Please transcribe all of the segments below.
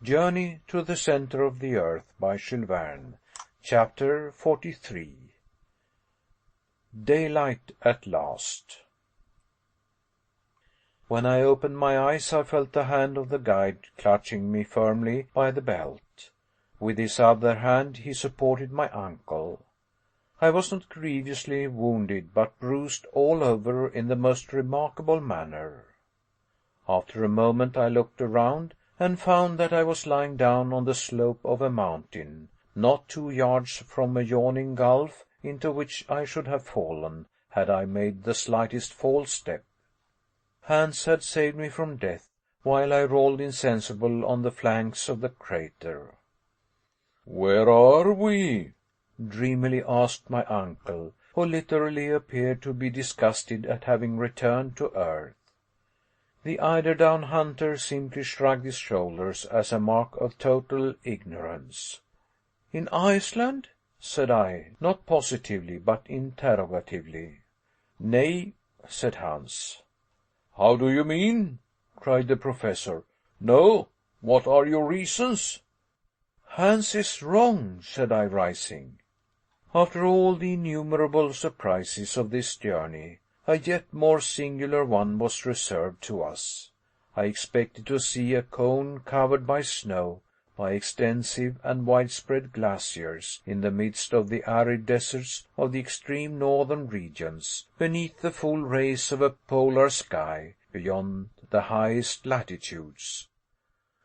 Journey to the Center of the Earth by Jules Verne. Chapter 43. Daylight at last. When I opened my eyes, I felt the hand of the guide clutching me firmly by the belt. With his other hand he supported my ankle. I was not grievously wounded, but bruised all over in the most remarkable manner. After a moment I looked around, and found that I was lying down on the slope of a mountain, not 2 yards from a yawning gulf into which I should have fallen, had I made the slightest false step. Hans had saved me from death, while I rolled insensible on the flanks of the crater. "Where are we?" dreamily asked my uncle, who literally appeared to be disgusted at having returned to earth. The eider-down hunter simply shrugged his shoulders as a mark of total ignorance. "In Iceland?" said I, not positively, but interrogatively. "Nay," said Hans. "How do you mean?" cried the professor. "No? What are your reasons?" "Hans is wrong," said I, rising. After all the innumerable surprises of this journey, a yet more singular one was reserved to us. I expected to see a cone covered by snow, by extensive and widespread glaciers, in the midst of the arid deserts of the extreme northern regions, beneath the full rays of a polar sky, beyond the highest latitudes.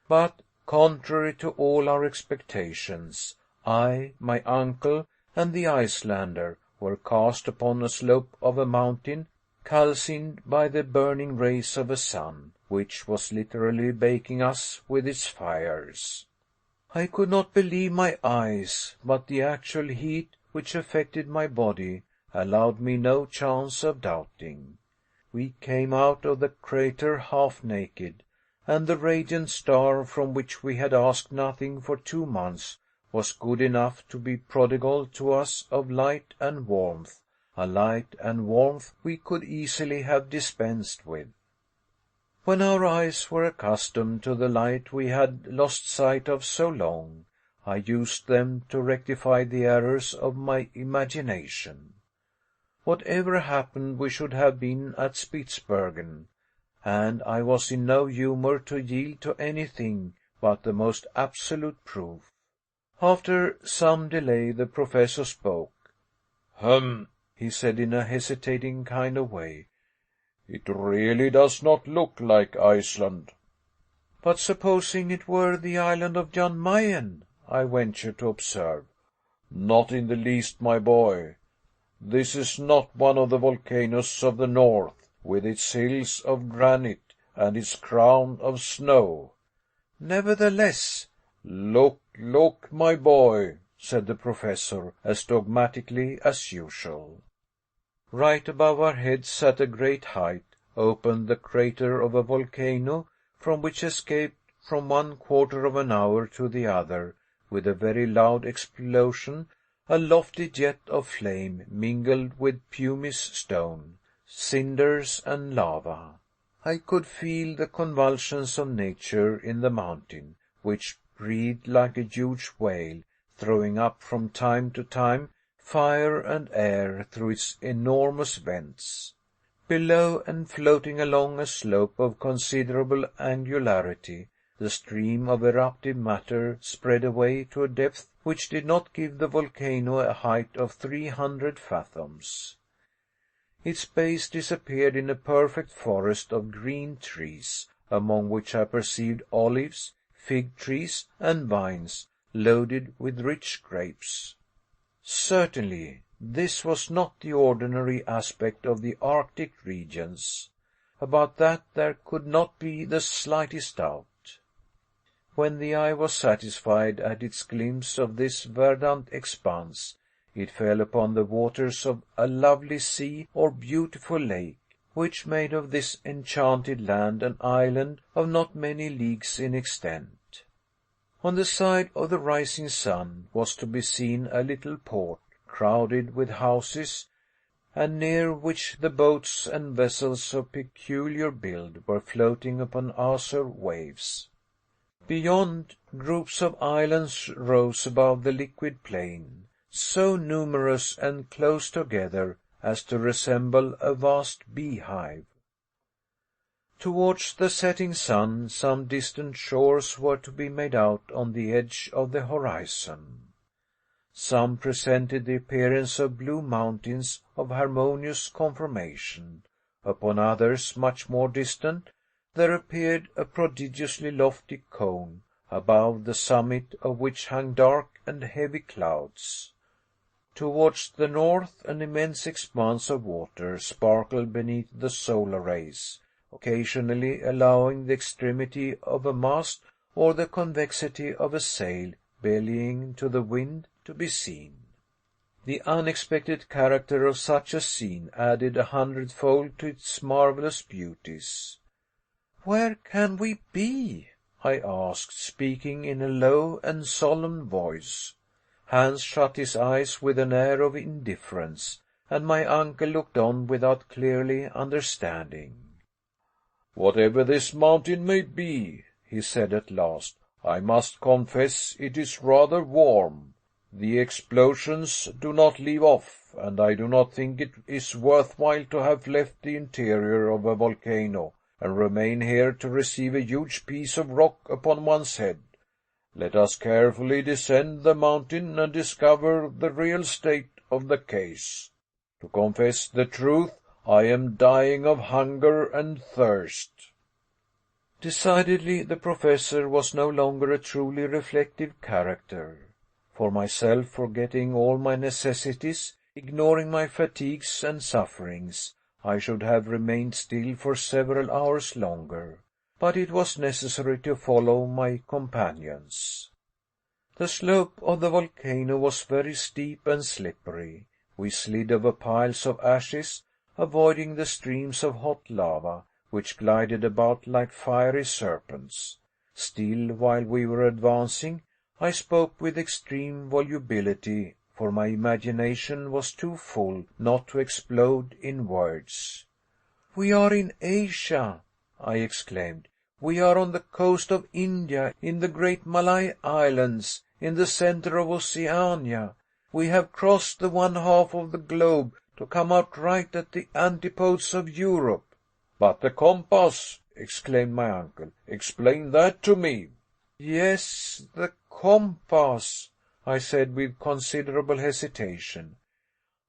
But, contrary to all our expectations, I, my uncle, and the Icelander were cast upon a slope of a mountain, calcined by the burning rays of a sun, which was literally baking us with its fires. I could not believe my eyes, but the actual heat which affected my body allowed me no chance of doubting. We came out of the crater half naked, and the radiant star from which we had asked nothing for 2 months was good enough to be prodigal to us of light and warmth, a light and warmth we could easily have dispensed with. When our eyes were accustomed to the light we had lost sight of so long, I used them to rectify the errors of my imagination. Whatever happened, we should have been at Spitzbergen, and I was in no humor to yield to anything but the most absolute proof. After some delay the professor spoke. He said in a hesitating kind of way. "It really does not look like Iceland." "But supposing it were the island of Jan Mayen?" I ventured to observe. "Not in the least, my boy. This is not one of the volcanoes of the north, with its hills of granite and its crown of snow." "Nevertheless—" Look, my boy," said the professor, as dogmatically as usual. Right above our heads, at a great height, opened the crater of a volcano, from which escaped from 1/4 of an hour to the other, with a very loud explosion, a lofty jet of flame mingled with pumice stone, cinders, and lava. I could feel the convulsions of nature in the mountain, which breathed like a huge whale, throwing up from time to time fire and air through its enormous vents. Below, and floating along a slope of considerable angularity, the stream of eruptive matter spread away to a depth which did not give the volcano a height of 300 fathoms. Its base disappeared in a perfect forest of green trees, among which I perceived olives, fig trees, and vines loaded with rich grapes. Certainly, this was not the ordinary aspect of the Arctic regions. About that there could not be the slightest doubt. When the eye was satisfied at its glimpse of this verdant expanse, it fell upon the waters of a lovely sea or beautiful lake, which made of this enchanted land an island of not many leagues in extent. On the side of the rising sun was to be seen a little port, crowded with houses, and near which the boats and vessels of peculiar build were floating upon azure waves. Beyond, groups of islands rose above the liquid plain, so numerous and close together as to resemble a vast beehive. Towards the setting sun, some distant shores were to be made out on the edge of the horizon. Some presented the appearance of blue mountains of harmonious conformation. Upon others, much more distant, there appeared a prodigiously lofty cone, above the summit of which hung dark and heavy clouds. Towards the north, an immense expanse of water sparkled beneath the solar rays, occasionally allowing the extremity of a mast or the convexity of a sail bellying to the wind to be seen. The unexpected character of such a scene added 100-fold to its marvelous beauties. "Where can we be?" I asked, speaking in a low and solemn voice. Hans shut his eyes with an air of indifference, and my uncle looked on without clearly understanding. "Whatever this mountain may be," he said at last, "I must confess it is rather warm. The explosions do not leave off, and I do not think it is worth while to have left the interior of a volcano and remain here to receive a huge piece of rock upon one's head. Let us carefully descend the mountain and discover the real state of the case. To confess the truth, I am dying of hunger and thirst." Decidedly, the professor was no longer a truly reflective character. For myself, forgetting all my necessities, ignoring my fatigues and sufferings, I should have remained still for several hours longer, but it was necessary to follow my companions. The slope of the volcano was very steep and slippery. We slid over piles of ashes, avoiding the streams of hot lava, which glided about like fiery serpents. Still, while we were advancing, I spoke with extreme volubility, for my imagination was too full not to explode in words. "We are in Asia," I exclaimed. "We are on the coast of India, in the great Malay Islands, in the center of Oceania. We have crossed the one half of the globe to come out right at the antipodes of Europe." "But the compass!" exclaimed my uncle. "Explain that to me." "Yes, the compass," I said with considerable hesitation.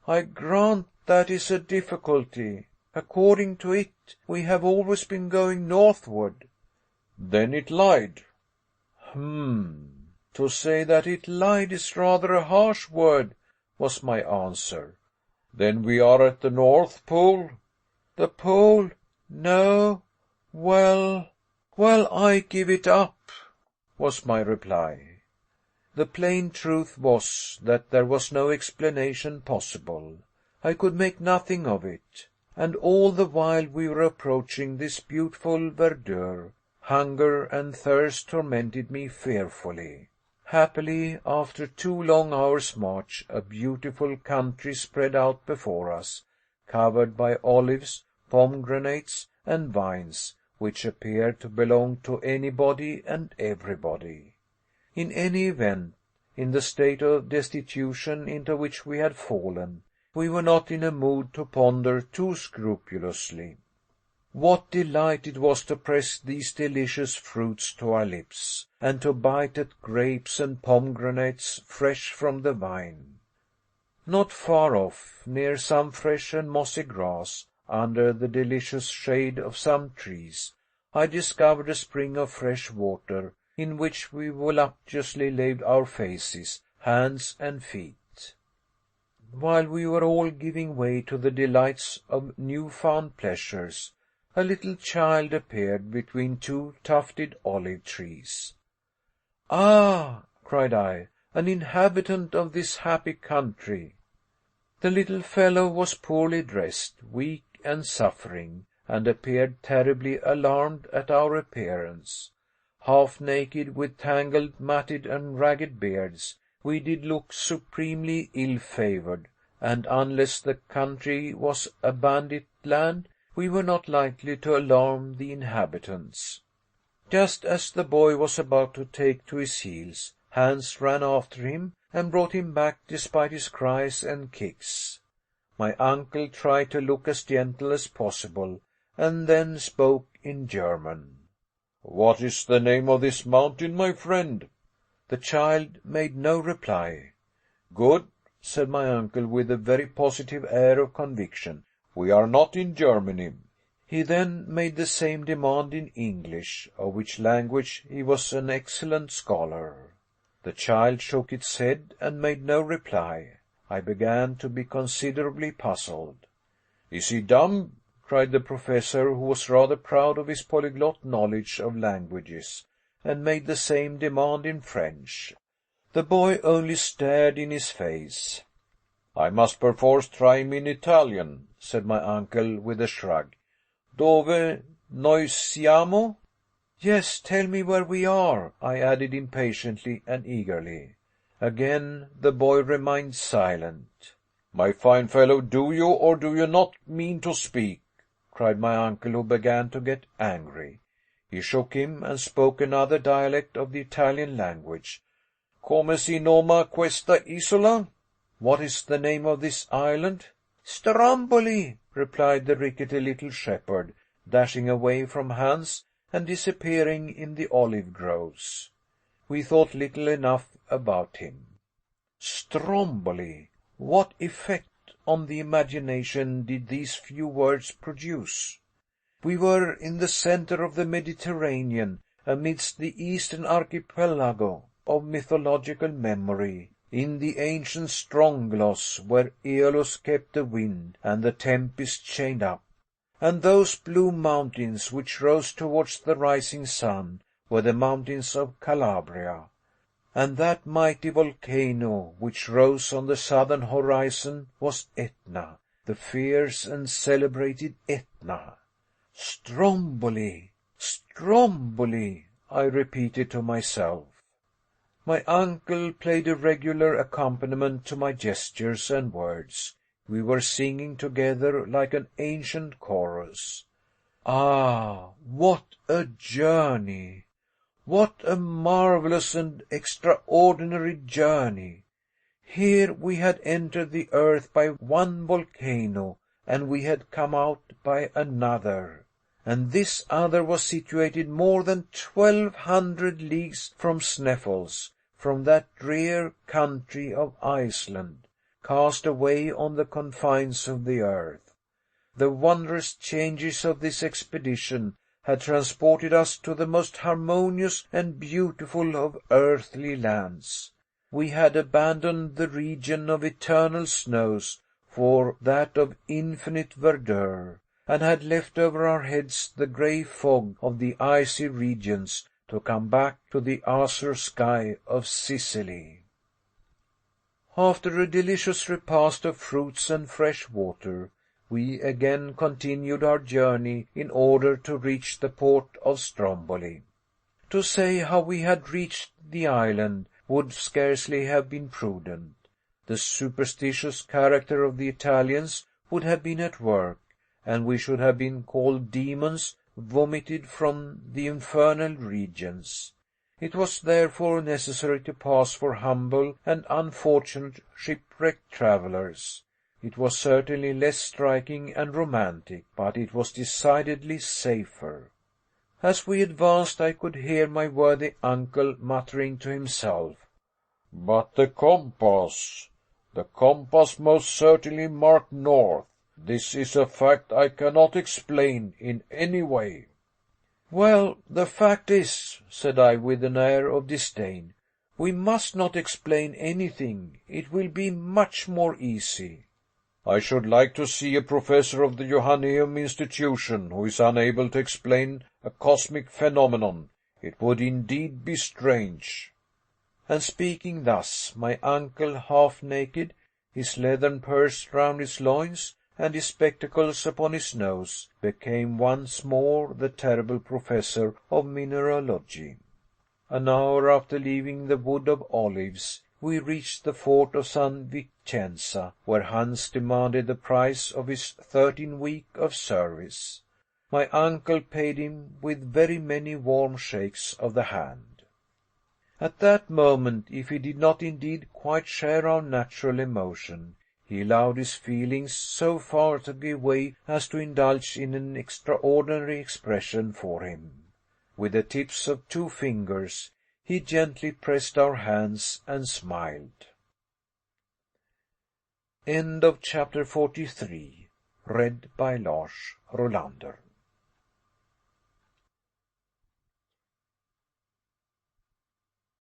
"I grant that is a difficulty. According to it, we have always been going northward." "Then it lied." To say that it lied is rather a harsh word," was my answer. "Then we are at the North Pole?" "The pole? No. Well, I give it up," was my reply. The plain truth was that there was no explanation possible. I could make nothing of it. And all the while we were approaching this beautiful verdure, hunger and thirst tormented me fearfully. Happily, after 2 long hours' march, a beautiful country spread out before us, covered by olives, pomegranates, and vines, which appeared to belong to anybody and everybody. In any event, in the state of destitution into which we had fallen, we were not in a mood to ponder too scrupulously. What delight it was to press these delicious fruits to our lips, and to bite at grapes and pomegranates fresh from the vine. Not far off, near some fresh and mossy grass, under the delicious shade of some trees, I discovered a spring of fresh water, in which we voluptuously laved our faces, hands, and feet. While we were all giving way to the delights of new-found pleasures, a little child appeared between 2 tufted olive trees. "Ah," cried I, "an inhabitant of this happy country." The little fellow was poorly dressed, weak and suffering, and appeared terribly alarmed at our appearance. Half naked, with tangled, matted, and ragged beards, we did look supremely ill-favored, and unless the country was a bandit land, we were not likely to alarm the inhabitants. Just as the boy was about to take to his heels, Hans ran after him and brought him back despite his cries and kicks. My uncle tried to look as gentle as possible, and then spoke in German. "What is the name of this mountain, my friend?" The child made no reply. "Good," said my uncle with a very positive air of conviction. "We are not in Germany." He then made the same demand in English, of which language he was an excellent scholar. The child shook its head and made no reply. I began to be considerably puzzled. "Is he dumb?" cried the professor, who was rather proud of his polyglot knowledge of languages, and made the same demand in French. The boy only stared in his face. "I must perforce try him in Italian," said my uncle with a shrug. "Dove noi siamo?" Yes, tell me where we are, I added impatiently and eagerly. Again the boy remained silent. "My fine fellow, do you or do you not mean to speak?" cried my uncle, who began to get angry. He shook him and spoke another dialect of the Italian language. "Come si noma questa isola?" What is the name of this island? Stromboli, replied the rickety little shepherd, dashing away from Hans and disappearing in the olive groves. We thought little enough about him. Stromboli! What effect on the imagination did these few words produce? We were in the center of the Mediterranean, amidst the eastern archipelago of mythological memory, in the ancient Strongylos, where Aeolus kept the wind and the tempest chained up. And those blue mountains which rose towards the rising sun were the mountains of Calabria. And that mighty volcano which rose on the southern horizon was Etna, the fierce and celebrated Etna. Stromboli, Stromboli, I repeated to myself. My uncle played a regular accompaniment to my gestures and words. We were singing together like an ancient chorus. Ah, what a journey! What a marvelous and extraordinary journey! Here we had entered the earth by one volcano, and we had come out by another. And this other was situated more than 1,200 leagues from Sneffels, from that drear country of Iceland, cast away on the confines of the earth. The wondrous changes of this expedition had transported us to the most harmonious and beautiful of earthly lands. We had abandoned the region of eternal snows for that of infinite verdure, and had left over our heads the grey fog of the icy regions to come back to the azure sky of Sicily. After a delicious repast of fruits and fresh water, we again continued our journey in order to reach the port of Stromboli. To say how we had reached the island would scarcely have been prudent. The superstitious character of the Italians would have been at work, and we should have been called demons vomited from the infernal regions. It was therefore necessary to pass for humble and unfortunate shipwrecked travellers. It was certainly less striking and romantic, but it was decidedly safer. As we advanced, I could hear my worthy uncle muttering to himself, "But the compass! The compass most certainly marked north. This is a fact I cannot explain in any way." "Well, the fact is," said I with an air of disdain, "we must not explain anything. It will be much more easy." "I should like to see a professor of the Johanneum institution who is unable to explain a cosmic phenomenon. It would indeed be strange." And speaking thus, my uncle, half naked, his leathern purse round his loins, and his spectacles upon his nose, became once more the terrible professor of mineralogy. An hour after leaving the wood of olives, we reached the fort of San Vicenza, where Hans demanded the price of his 13 weeks of service. My uncle paid him with very many warm shakes of the hand. At that moment, if he did not indeed quite share our natural emotion, he allowed his feelings so far to give way as to indulge in an extraordinary expression for him. With the tips of 2 fingers, he gently pressed our hands and smiled. End of chapter 43. Read by Lars Rolander.